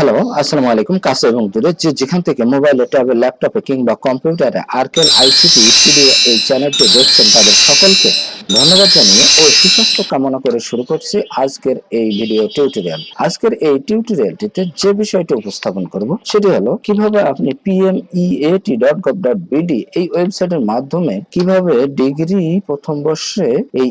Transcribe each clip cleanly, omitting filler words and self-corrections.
Hello, আসসালামু আলাইকুম। কাছে এবং দূরে যে যেখান থেকে মোবাইলে, ট্যাবে, ল্যাপটপে কিংবা কম্পিউটারে আর্কেল আইসিটি স্টুডিও এই চ্যানেলটি দেখছেন তাদের সকলকে ধন্যবাদ জানিয়ে ও সুস্বাস্থ্য কামনা করে শুরু করছি আজকের এই ভিডিও টিউটোরিয়াল। আজকের এই টিউটোরিয়ালটিতে যে বিষয়টি উপস্থাপন করব সেটি হলো কিভাবে আপনি pmeat.gov.bd এই ওয়েবসাইটের মাধ্যমে কিভাবে ডিগ্রি প্রথম বর্ষে এই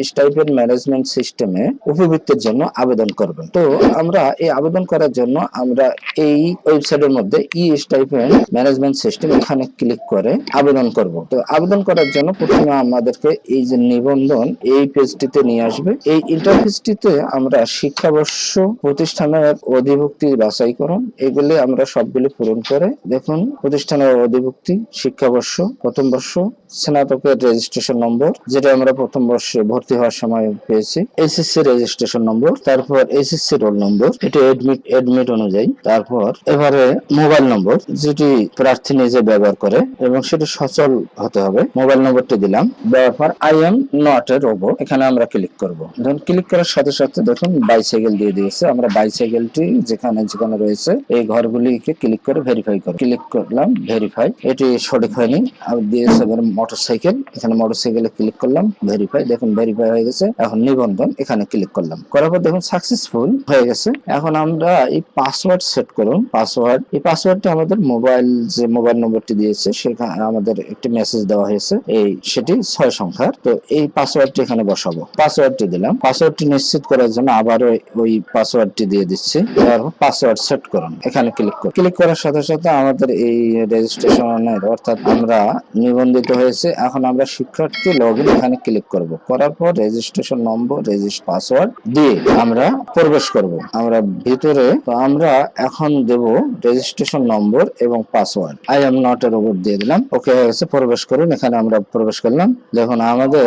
স্টাইপেন্ড ম্যানেজমেন্ট সিস্টেমে উপবৃত্তির জন্য আবেদন করবেন। তো আমরা এই আবেদন করার জন্য আমরা এই ওয়েবসাইটের মধ্যে স্টাইপেন্ড ম্যানেজমেন্ট সিস্টেম এখানে ক্লিক করে আবেদন করব। তো আবেদন করার জন্য প্রথমে আমাদেরকে এই যে নিবন্ধন এই পেজটিতে নিয়ে আসবে। এই ইন্টারফেসটিতে আমরা শিক্ষাবর্ষ, প্রতিষ্ঠানের অধিভুক্তি বাছাইকরণ এগুলি আমরা সবগুলি পূরণ করে দেখুন প্রতিষ্ঠানের অধিভুক্তি, শিক্ষাবর্ষ, প্রথম বর্ষ, স্নাতকের রেজিস্ট্রেশন নম্বর যেটা আমরা প্রথম বর্ষে ভর্তি হওয়ার সময় পেয়েছি, এসএসসি রেজিস্ট্রেশন নম্বর, তারপর এসএসসি রোল নম্বর, এটি এডমিট অনুযায়ী, তারপর এবারে মোবাইল নম্বর যেটি প্রার্থী নিজে ব্যবহার করে এবং সেটি সচল হতে হবে। মোবাইল নম্বরটি দিলাম, দেওয়ার পর I am not a robot এখানে আমরা ক্লিক করব। ধরুন ক্লিক করার সাথে সাথে দেখুন বাইসাইকেল দিয়ে দিয়েছে। আমরা বাইসাইকেলটি যেখানে যেখানে রয়েছে এই ঘরগুলিকে ক্লিক করে ভেরিফাই করব। ক্লিক করলাম ভেরিফাই, এটি সঠিক হয়নি দিয়েছে। মোটরসাইকেল, এখানে মোটরসাইকেলে ক্লিক করলাম ভেরিফাই, দেখুন ভেরিফাই হয়ে গেছে। এখন নিবন্ধন এখানে ক্লিক করলাম, করার পর দেখুন সাকসেসফুল হয়ে গেছে। এখন আমরা এই পাসওয়ার্ড সেট করুন। পাসওয়ার্ড, এই পাসওয়ার্ডটি আমাদের যে মোবাইল নম্বরটি দিয়েছে সেখানে আমাদের একটি মেসেজ দেওয়া হয়েছে, এই সেটি 6 সংখ্যার। তো এই পাসওয়ার্ডটি এখানে বসাবো। পাসওয়ার্ডটি দিলাম। পাসওয়ার্ডটি নিশ্চিত করার জন্য আবারও ওই পাসওয়ার্ডটি দিয়ে দিচ্ছি। তারপর পাসওয়ার্ড সেট করুন, এখানে ক্লিক করুন। ক্লিক করার সাথে সাথে আমাদের এই রেজিস্ট্রেশনের অর্থাৎ আমরা নিবন্ধিত হয়েছে। এখন আমরা শিক্ষার্থী লগইন এখানে ক্লিক করব। করার পর রেজিস্ট্রেশন নম্বর, পাসওয়ার্ড দিয়ে আমরা প্রবেশ করব। আমরা ভিতরে তো আমরা এখন দেব রেজিস্ট্রেশন নম্বর এবং password. I am not a robot দিয়ে দিলাম। ওকে হয়ে গেছে, প্রবেশ করুন। এখানে আমরা প্রবেশ করলাম। দেখুন আমাদের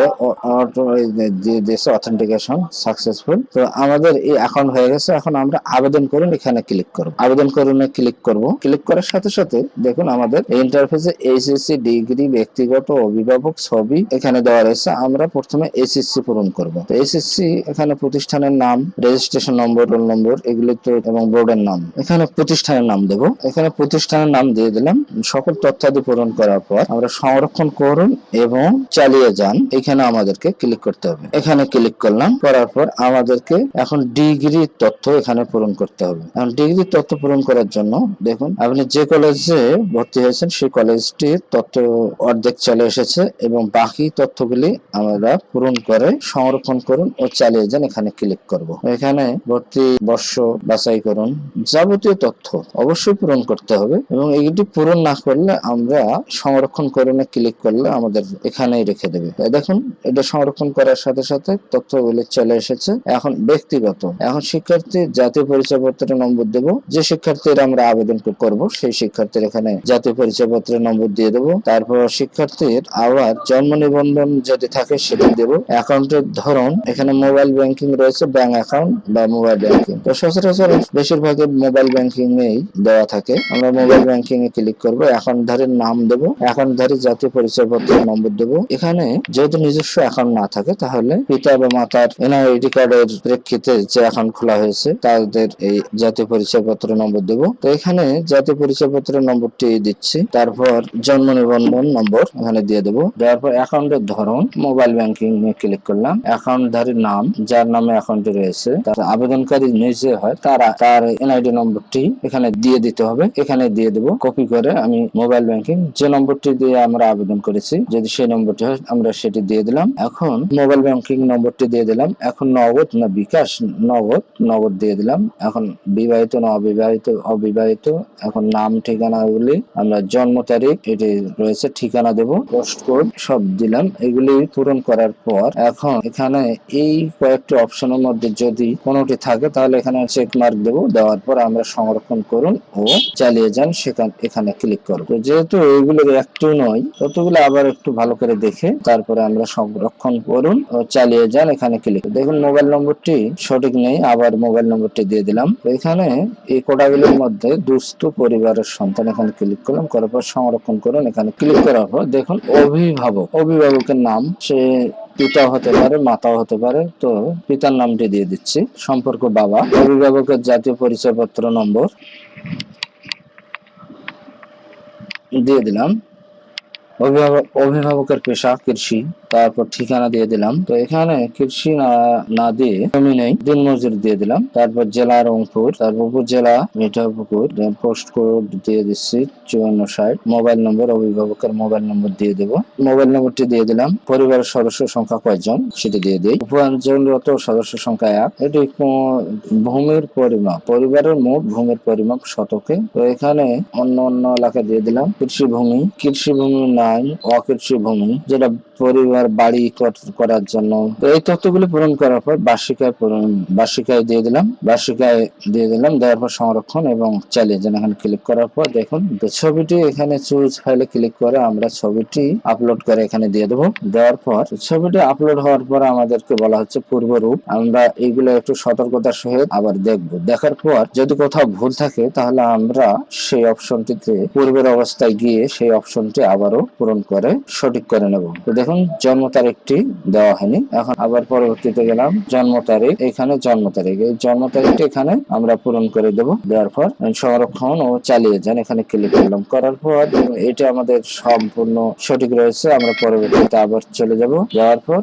দিয়েছে অথেন্টিকেশন সাকসেসফুল। তো আমাদের এই অ্যাকাউন্ট হয়ে গেছে। এখন আমরা আবেদন করুন এখানে ক্লিক করব। আবেদন করুনে ক্লিক করব। ক্লিক করার সাথে সাথে দেখুন আমাদের ইন্টারফেসে এইচএসসি ডিগ্রি, ব্যক্তিগত, অভিভাবক ছবি এখানে দেওয়া রয়েছে। আমরা প্রথমে এসএসসি পূরণ করব। তো এসএসসি এখানে প্রতিষ্ঠানের নাম, রেজিস্ট্রেশন নম্বর, রোল নম্বর এগুলো তো এবং বোর্ডের নাম, এখানে প্রতিষ্ঠানের নাম দেব। এখানে প্রতিষ্ঠানের নাম দিয়ে দিলাম। সকল তথ্যাদি পূরণ করার পর আমরা সংরক্ষণ করুন এবং চালিয়ে যান এখানে আমাদেরকে ক্লিক করতে হবে। এখানে ক্লিক করলাম, করার পর আমাদেরকে এখন ডিগ্রির তথ্য এখানে পূরণ করতে হবে। এখন ডিগ্রির তথ্য পূরণ করার জন্য দেখুন আপনি যে কলেজে ভর্তি হয়েছেন সেই কলেজটির তথ্য অর্ধেক চলে এসেছে এবং বাকি তথ্যগুলি আমরা পূরণ করে সংরক্ষণ করুন ও চালিয়ে যান এখানে ক্লিক করব। এখানে ভর্তি বর্ষ বাছাই করুন, যাবতীয় তথ্য অবশ্যই পূরণ করতে হবে এবং এইটি পূরণ না করলে আমরা সংরক্ষণ করুন ক্লিক করলে আমাদের এখানেই রেখে দেবে। দেখুন এটা সংরক্ষণ করার সাথে সাথে তথ্যগুলি চলে এসেছে। এখন ব্যক্তিগত, এখন শিক্ষার্থীর জাতীয় পরিচয়পত্রের নম্বর দেব। যে শিক্ষার্থীর আমরা আবেদন করব সেই শিক্ষার্থীর এখানে জাতীয় পরিচয়পত্রের নম্বর দিয়ে দেব। তারপর শিক্ষার্থীর আবার জন্ম নিবন্ধন যদি থাকে সেটি দেব। অ্যাকাউন্টের ধরন এখানে মোবাইল ব্যাংকিং রয়েছে, ব্যাংক অ্যাকাউন্ট বা মোবাইল ব্যাংকিং। তো সচরাচর বেশিরভাগই মোবাইল ব্যাংকিং এই দেওয়া থাকে। আমরা মোবাইল ব্যাংকিং এ ক্লিক করব। অ্যাকাউন্টধারীর নাম দেব, অ্যাকাউন্টধারী জাতীয় পরিচয়পত্রের নম্বর দেব। এখানে যেহেতু নিজস্ব অ্যাকাউন্ট না থাকে তাহলে পিতা বা মাতার এনআইডি কার্ডের প্রেক্ষিতে যে অ্যাকাউন্ট খোলা হয়েছে তাদের এই জাতীয় পরিচয়পত্রের নম্বর দেব। তো এখানে জাতীয় পরিচয়পত্রের নম্বরটি দিচ্ছি। তারপর জন্ম নিবন্ধন নম্বর এখানে দিয়ে দেবো। দেওয়ার পর অ্যাকাউন্টের ধরন মোবাইল ব্যাংকিং এ ক্লিক করলাম। অ্যাকাউন্টধারীর নাম যার নামে অ্যাকাউন্টে রয়েছে, তার আবেদনকারী নিজে হয় তার এনআইডি নম্বরটি এখানে দিয়ে দিতে হবে। এখানে দিয়ে দেবো। কপি করে আমি মোবাইল ব্যাংকিং যে নম্বরটি দিয়ে আমরা আবেদন করেছি যদি সেই নম্বরটি হয় আমরা সেটি দিয়ে দিলাম। এখন মোবাইল ব্যাংকিং নম্বরটি দিয়ে দিলাম। এখন নগদ না বিকাশ, নগদ দিয়ে দিলাম। এখন বিবাহিত না অবিবাহিত, এখন নাম ঠিকানা গুলি আমরা জন্ম তারিখ এটি রয়েছে, ঠিকানা দেব, পোস্ট কোড সব দিলাম। এগুলি পূরণ করার পর এখন এখানে এই কয়েকটি অপশনের মধ্যে যদি কোনোটি থাকে তাহলে এখানে চেক মার্ক দেব। দেওয়ার পর আমরা সংরক্ষণ করুন ও চালিয়ে যান এখানে ক্লিক করব। যেহেতু এইগুলোর একটু নয় ততগুলো আবার একটু ভালো করে দেখে তারপরে আমরা আমরা সংরক্ষণ করুন ও চালিয়ে যান, এখানে ক্লিক। দেখুন মোবাইল নম্বরটি সঠিক নেই, আবার মোবাইল নম্বরটি দিয়ে দিলাম। এখানে এই কোটাগুলির মধ্যে দুস্থ পরিবারের সন্তান, এখানে ক্লিক করলাম, করার পর সংরক্ষণ করুন, এখানে ক্লিক করার পর দেখুন অভিভাবকের নাম, সে পিতা হতে পারে, মাতাও হতে পারে। তো পিতার নামটি দিয়ে দিচ্ছি, সম্পর্ক বাবা। অভিভাবকের জাতীয় পরিচয়পত্র নম্বর দিয়ে দিলাম। অভিভাবকের পেশা কৃষি, তারপর ঠিকানা দিয়ে দিলাম। তো এখানে কৃষি না দিয়ে জমি নেই, দিনমজুর দিয়ে দিলাম। তারপর জেলা রংপুর, তারপর উপজেলা মিঠাপুকুর, পোস্ট কোড দিয়ে দিচ্ছি 5460। মোবাইল নম্বর, অভিভাবকের মোবাইল নম্বর দিয়ে দেব, মোবাইল নম্বরটি দিয়ে দিলাম। পরিবারের সদস্য সংখ্যা কয়জন সেটি দিয়ে দিই। উপার্জনরত সদস্য সংখ্যা 1। এটি ভূমির পরিমাপ, পরিবারের মোট ভূমির পরিমাপ শতকে। তো এখানে অন্য এলাকা দিয়ে দিলাম। কৃষিভূমি নাই, অকৃষি ভূমি, যেটা পরিবার বাড়ি করার জন্য। তো এই তথ্যগুলি পূরণ করার পর বার্ষিকায় দিয়ে দিলাম, দেওয়ার পর সংরক্ষণ এবং চালিয়ে যান, এখানে ক্লিক করার পর দেখুন ছবিটি এখানে চুজ ফাইলে ক্লিক করে আমরা ছবিটি আপলোড করে এখানে দিয়ে দেবো। দেওয়ার পর ছবিটি আপলোড হওয়ার পর আমাদেরকে বলা হচ্ছে পূর্বরূপ। আমরা এইগুলো একটু সতর্কতার সহিত আবার দেখব। দেখার পর যদি কোথাও ভুল থাকে তাহলে আমরা সেই অপশনটিতে পূর্বের অবস্থায় গিয়ে সেই অপশনটি আবারও পূরণ করে সঠিক করে নেব। তো দেখুন জন্ম তারিখটি দেওয়া হয়নি, এখন আবার পরবর্তীতে গেলাম জন্ম তারিখ, এখানে জন্ম তারিখ, এই জন্ম তারিখটি এখানে আমরা পূরণ করে দেব। দেওয়ার পর সংরক্ষণ ও চালিয়ে যান, এখানে ক্লিক করলাম। করার পর এটা আমাদের সম্পূর্ণ সঠিক রয়েছে। আমরা পরবর্তীতে আবার চলে যাব। যাওয়ার পর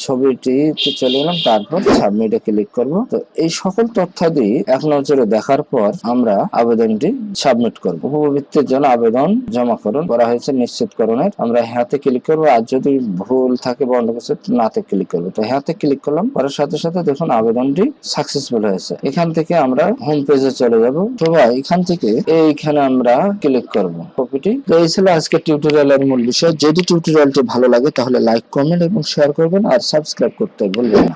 ছবিটি চলে গেলাম, তারপর সাবমিটে ক্লিক করব। তো এই সকল তথ্যাদি এক নজরে দেখার পর আমরা আবেদনটি সাবমিট করব। উপবৃত্তির জন্য আবেদন জমা করুন করা হয়েছে নিশ্চিতকরণের, আমরা হ্যাঁতে ক্লিক করবো। আর যদি ভুল থাকে বা অন্য কিছু, নাতে ক্লিক করবো। তো হ্যাঁতে ক্লিক করলাম, করার সাথে সাথে দেখুন আবেদনটি সাকসেসফুল হয়েছে। এখান থেকে আমরা হোম পেজে চলে যাব। তো এখান থেকে এইখানে আমরা ক্লিক করব কপিটি। তো এই ছিল আজকে টিউটোরিয়ালের মূল বিষয়। যদি টিউটোরিয়ালটি ভালো লাগে তাহলে লাইক, কমেন্ট এবং শেয়ার করবেন, আর সাবস্ক্রাইব করতে ভুলবেন না।